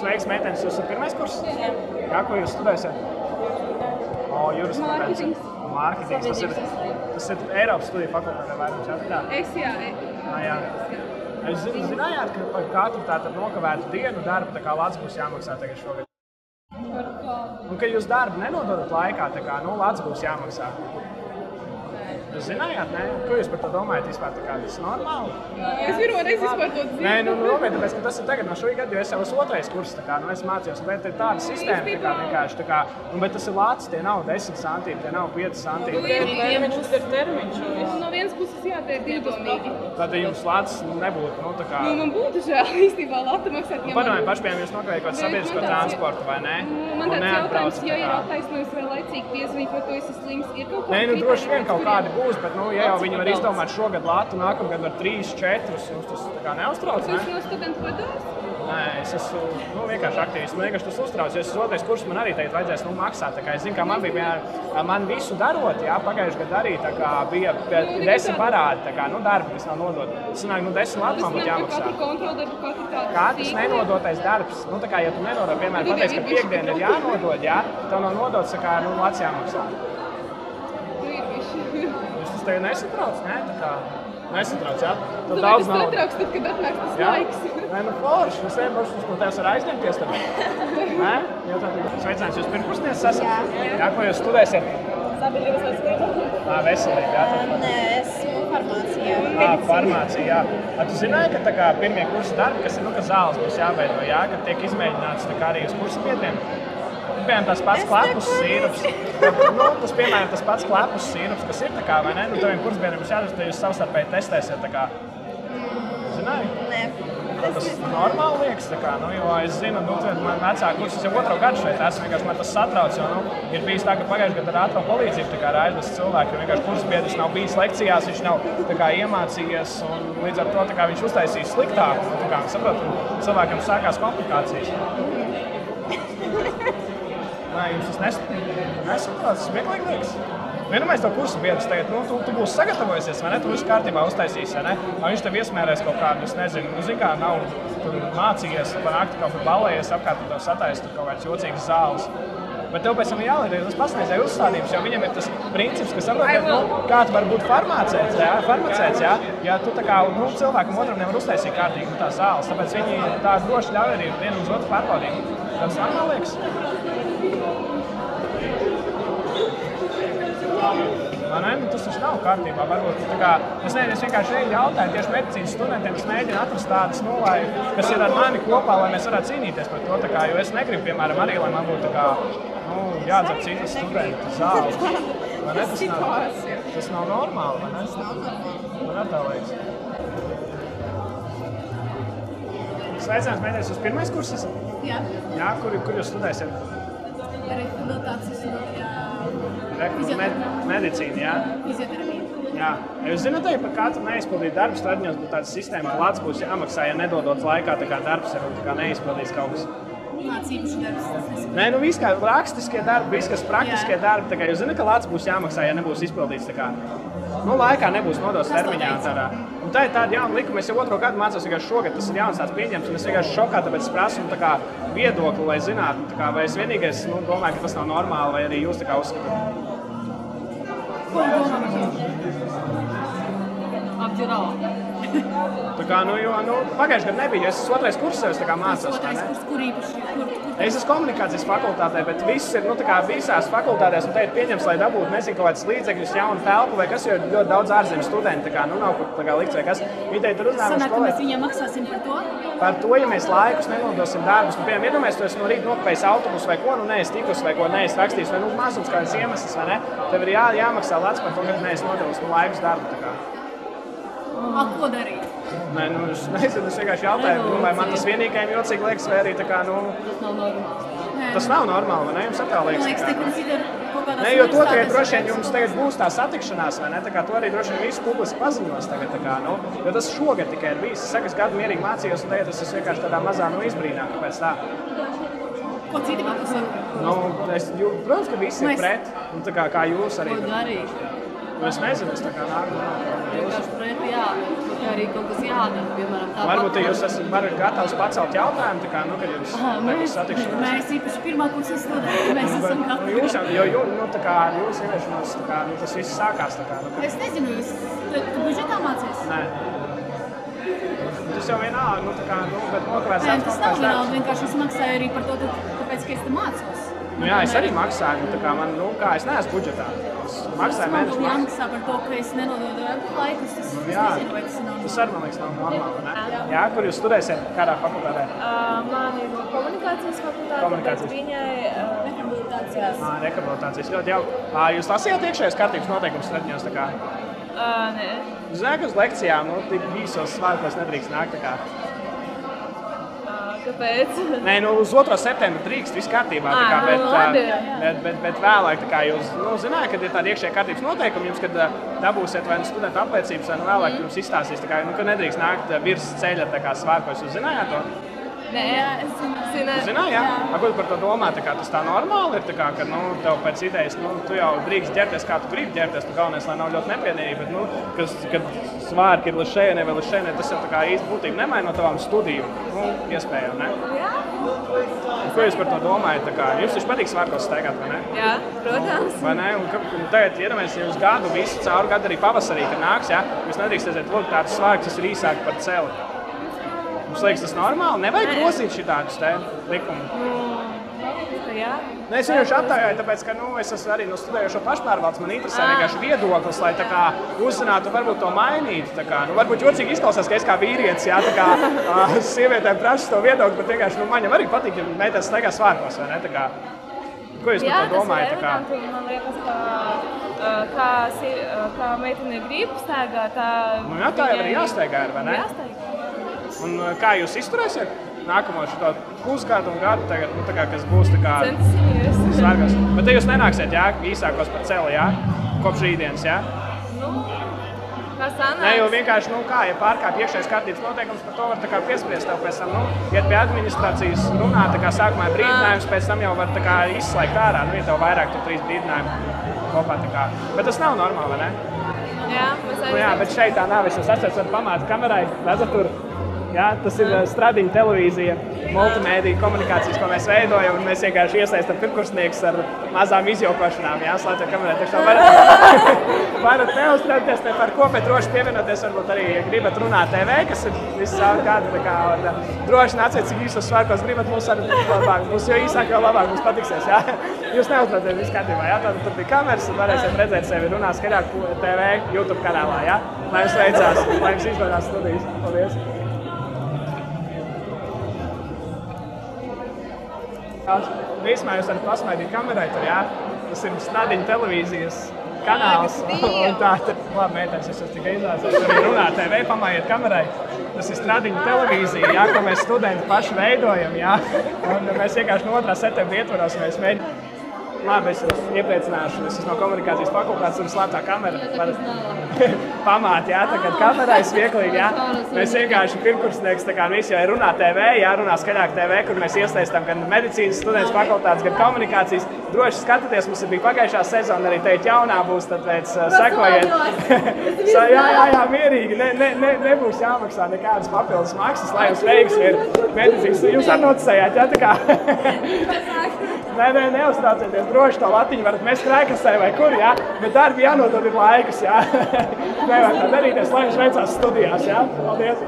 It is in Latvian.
Sveiks, meitenes, jūs esat pirmais kurs? Jā, ko jūs studēsiet? Mārketings. Mārketings, tas ir Eiropas studiju fakultātē vairums, jā? Jā. Jūs zinājāt, ka par katru tātad nokavētu dienu darbu tā kā lats būs jāmaksā tagad šogad? Un ka jūs darbu nenododat laikā, tā kā, lats būs jāmaksā. Jūs zinājāt, ne? Ko jūs par to domājat vispār? Tā kā tas ir normāli? Es pirmoreiz vispār to zinu. Nē, nopietni, tāpēc, ka tas ir tagad no šī gada, jo es jau esmu otrais kurs, tā kā, es mācījos, bet ir tāda sistēma, tā kā vienkārši, tā kā, bet tas ir lats, tie nav 10 santīmi, tie nav 5 santīmi. Tas ir termiņš. No vienas puses jā, tie ir divdomīgi. Tad jums lats nebūtu, tā kā... Man būtu žēl īstenībā lata maksāt. Padomājiet, paši piemēram, jūs nokavējat kaut sabiedrisko transportu, vai ne? Man tāds jautājums, ja ir attaisnojums vai laicīgi piezvanīt, vai tu esi slims, ir kaut kādi... Nē, droši vien kaut kādi būs, bet, ja jau viņi var izdomāt šogad latu, nākamgad var 3, 4, jums tas tā kā neuztrauc, ne? Tu esi no studentu padomas? Nē, es esmu vienkārši aktīvists, man vienkārši tas uztrauc, jo es esmu otrais kurs, man arī tagad vajadzēs maksāt, tā kā es zinu, kā man bija, man visu darot, jā, pagājuši gadu arī, tā kā bija 10 parādi, tā kā, darbi, kas nav nodot. Tas sanāk, 10 latu man būtu jāmaksā. Katru kontroldarbu, katru tādu Katrs nenodotais darbs, tā kā, ja tu nenodod, piemēram, pateiks, ka piekdiena ir jānodod, jā, tev nav nodots, tā kā, lats jāmaksā. Tas tev nesatrauc, ne? Tā kā nesatrauc, jā? Tu daudz naudas. Satrauc tad, kad atnāks tas laiks. Nē, forši. Es vienkārši no tevis var aizņemties tad. Nē? Sveicināts, jūs pirmkursnieks esat? Jā, ko jūs studēsiet? Sabiedrības veselība. Veselība, jā? Nē, esmu farmācijā. Farmācija, jā. Tu zināji, ka tā kā pirmie kursa darbi, kas ir, ka zāles būs jāveido, jā, ka tiek izmēģināts tā kā arī uz kursa biedriem? Piemēram, tas pats klepus sīrups. Tas pats klepus sīrups, kas ir tā kā, vai ne? Taviem kursbiedriem ir jādara, ka jūs savstarpēji testēsiet tā kā. Zināji? Nē. Tas normāli liekas, tā kā, jo es zinu, man vecā kursa, es jau otro gadu šeit esmu, vienkārši man tas satrauc, jo, ir bijis tā, ka pagājuši gadu ar ātro palīdzību tā kā ir aizvests cilvēki, jo vienkārši kursbiedrs nav bijis lekcijās, viņš nav tā kā iemācījies, un līdz ar to tā kā viņš uztaisīs sliktāk, tā kā, saprotu, cilvēkam sākās komplikācijas. Nē, jums tas nesaprāt, tas smieklīgi liekas. Vienamais to kursu biedrs tagad, tu būsi sagatavojusies, vai ne? Tu visu kārtībā uztaisīsi, vai ne? Vai viņš tev iesmērēs kaut kādu, es nezinu, zin kā nav mācījies, pa nakti kaut kur balējies, apkārt tev sataist kaut kāds jocīgs zāles. Bet tev pēc tam ir jāliek tas pasniedzēja uzstādījums, jo viņam ir tas princips, ka saprotiet, kā tu vari būt farmācēts, jā? Ja tu tā kā cilvēkam otram nevar uztaisīt kārtīgi tās zāles, tāpēc viņi tā droši ļauj arī vienam uz otru pārbaudīt. Tas normāli liekas? Tas taču nav kārtībā. Varbūt, es vienkārši jautāju tieši medicīnas studentiem, kas mēģina atrast tādas, kas ir ar mani kopā, lai mēs varētu cīnīties par to. Jo es negribu, piemēram, arī, lai man būtu jādzer citas studentu zāles. Tas nav normāli, vai ne? Man tā liekas. Sveicināts, mēģinājums, jūs pirmais kurs esat? Jā. Jā, kur jūs studēsiet? Rehabilitācijas medicīna, jā? Fizioterapija. Jā. Jūs zināt, ka par katru neizpildītu darbu strādājumos būtu tāda sistēma, ka lats būs jāmaksā, ja nedodot laikā, tā kā darbs ir neizpildīts kaut kas. Mācības darbs. Nē, viss kā rakstiskie darbi, viss kas praktiskie darbi, tā kā jūs zināt, ka lats būs jāmaksā, ja nebūs izpildīts, tā kā. Laikā nebūs nodots termiņā. Un tā ir tāda jauna likuma. Es jau otro gadu mācos, ka šogad tas ir jauns tāds pieņems, un es vienkārši šokā, tāpēc es prasu viedokli, lai zinātu, vai es vienīgais domāju, ka tas nav normāli, vai arī jūs tā kā uzskatāt. Ko domā? Apģirā. Tā kā, pagājuši gadu nebija, es esmu otrais kurs, es tā kā mācos. Otrais kurs, kur īpaši? Es esmu komunikācijas fakultātē, bet viss ir, visās fakultātēs, un te ir pieņems, lai dabūtu, nezinu, kaut kāds līdzekļus, jaunu telpu, vai kas, jo ir ļoti daudz ārzemju studenti, tā kā, nav kaut kā likts, vai kas. Viņi teikt, tur uznāmas Sanāk, ka mēs viņiem maksāsim par to? Par to, ja mēs laikus nenodosim darbus. Piemēram, iedomājies, tu esi no rīta nokavējis autobusu vai ko, neesi tikus vai ko neesi rakstījis, vai mazums kādas iemesls, vai ne? Tev ir jāmaksā lats par to, ka neesi nodevis laikus darbu, tā kā. Ko darīt? Nē, es nezinu, es vienkārši jautāju, vai man tas vienīgajiem jocīgi liekas, vai arī tā kā, Tas nav normāli. Tas nav normāli, vai ne? Jums tā liekas? Man liekas, te, kur ir kaut kādās Nē, jo to tagad droši vien jums tagad būs tā satikšanās, vai ne? Tā kā to arī droši vien visu publiski paziņos tagad, tā kā, jo tas šogad tikai ir bijis. Es saku, es gadu mierīgi mācījos, un tagad es esmu vienkārši tādā mazā izbrīnā, kāpēc tā. Ko citi man saka? Protams, ka visi ir pret, un tā kā jūs arī. Ko darīt? Es nezinu, es tā kā nāku. Vienkārši projekti arī kaut kas jādara, piemēram, tā. Varbūt jūs varat gatavs pacelt jautājumu, tā kā, kad jums satikšanās. Mēs īpaši pirmā kursa studenti, mēs esam gatavi. Jūs ieviešanos, tas viss sākās, tā kā. Es nezinu, tu budžetā mācies? Nē. Tas jau vienalga, bet nokavēts Nē, tas nav vienalga, vienkārši es maksāju arī par to, tāpēc, ka es te mācos. Jā, es arī maksāju, es neesmu budžetā. Es maksāju mēnešu maksu. Jāmaksā par to, ka es nenododu laikus, tas nezinu, vai tas ir normāli. Tas arī, man liekas, nav normāli, ne? Jā, kur jūs studēsiet, kādā fakultātē? Man ir komunikācijas fakultāte, bet viņai rehabilitācijas. Rehabilitācijas, ļoti jauki. Jūs lasījāt iekšējās kārtības noteikumus stradiņos, tā kā? Nē. Zinu, ka uz lekcijām, tik īsos svārkos nedrīkst nākt, tā kā. Kāpēc? Nē, uz 2. septembra drīkst, viss kārtībā, tā kā, bet vēlāk, tā kā jūs, zināt, kad ir tādi iekšējā kārtības noteikumi, jums, kad dabūsiet vai studentu apliecības, vai vēlāk jums izstāstīs, tā kā, ka nedrīkst nākt virs ceļa, tā kā svārkos, jūs zinājāt to? Nē, es zināju. Zināju, jā? Ko tu par to domā, tā kā tas tā normāli ir, tā kā, ka, tev pēc idejas, tu jau drīkst ģērties, kā tu gribi ģērties, tu galvenais, lai nav ļoti nepiedienīgi, bet, kad svārki ir līdz šejienei vai līdz šejienei, tas jau tā kā īsti būtību nemaina no tavām studiju, iespējām, ne? Jā. Ko jūs par to domājat, tā kā, jums taču patīk svārkos staigāt, vai ne? Jā, protams. Vai ne? Un tagad, iedomājies, ja jūs gadu visu caur gadu arī pavasarī, kad nāks, jā, jūs nedrīkstēsiet lūgt tādus svārkus, kas ir īsāki par celi. Mums liekas, tas normāli. Nevajag grozīt šitādus te likumus. Jā. Es vienkārši aptaujāju, tāpēc, ka es esmu arī studējušo pašpārvaldes. Man interesē vienkārši viedoklis, lai tā kā uzzinātu, varbūt to mainītu. Tā kā, varbūt jocīgi izklausās, ka es kā vīrietis, jā, tā kā sievietēm prasu to viedokli, bet vienkārši man jau arī patīk, ja meitenes staigā svārkos, vai ne? Tā kā, ko jūs par to domājat? Jā, tas ir eleganti. Man liekas, kā meitene grib staigāt, tā... Jā, tā jau arī jāstaigā, vai ne? Jāstaigā. Un kā jūs izturēsiet nākamo šo pusgadu un gadu tagad, tā kā, kas būs tā kā svārkos? Bet te jūs nenāksiet, jā, īsākos par celi, jā? Kopš rītdienas, jā? Kā sanāks? Nē, jo vienkārši, ja pārkāp iekšējās kārtības noteikums, par to var tā kā piespriest tev pēc tam, iet pie administrācijas runāt, tā kā sākumā ir brīdinājums, pēc tam jau var tā kā izslēgt ārā, ja tev vairāk tu 3 brīdinājumi kopā, tā kā. Bet tas nav normāli, vai ne? Jā, mēs arī. Jā, bet šeit tā nav, es jūs atceros pamātu kamerai, redzat tur. Jā, tas ir stradiņa televīzija, multimēdija komunikācijas, ko mēs veidojam, un mēs vienkārši iesaistam pirmkursniekus ar mazām izjokošanām, jā, slēdzot kamerā. Tā varat neuztraukties par ko, bet droši pievienoties, varbūt arī, ja gribat runāt TV, kas ir visu savu gadu, tā kā, droši nāciet, cik īsos svārkos gribat, mums arī labāk, mums jo īsāk, jo labāk mums patiksies, jā. Jūs neuztraukties visu kārtībā, jā, tad tur bija kameras, un varēsiet redzēt sevi runāt skaļāk TV, YouTube kanālā, jā. Lai jums veicās, lai jums izdodas studijas. Paldies! Vismā jūs varat pasmaidīt kamerai tur, jā? Tas ir stradiņa televīzijas kanāls. Un tā, labi, mētājs, es esmu tikai izlāsās, arī runā TV, pamājiet kamerai. Tas ir stradiņa televīzija, jā, ko mēs studenti paši veidojam, jā? Un mēs vienkārši no 2. septembra ietvaros, mēs mēģinām. Labi, es iepriecināšu, es esmu no komunikācijas fakultātes, tur slēptā kamera. Pamāt, jā, tagad kamerā ir smieklīgi, jā. Mēs vienkārši pirmkursnieks, tā kā visi jau runā TV, jā, runā skaļāk TV, kur mēs iesaistām gan medicīnas students fakultātes, gan komunikācijas. Droši skatieties, mums bija pagājušā sezona, arī teikt jaunā būs, tad pēc sekojiet. Jā, mierīgi, nebūs jāmaksā nekādas papildus maksas, lai jums veiksmi ir medicīnas. Jūs arī noticējāt, jā, tā kā. Nē, neuztraucieties, droši to latiņu varat mest krēkasē vai kur, jā, bet darbi jānodod ir laikus, jā. Nevajag tā darīties, lai jums veicās studijās, jā. Paldies!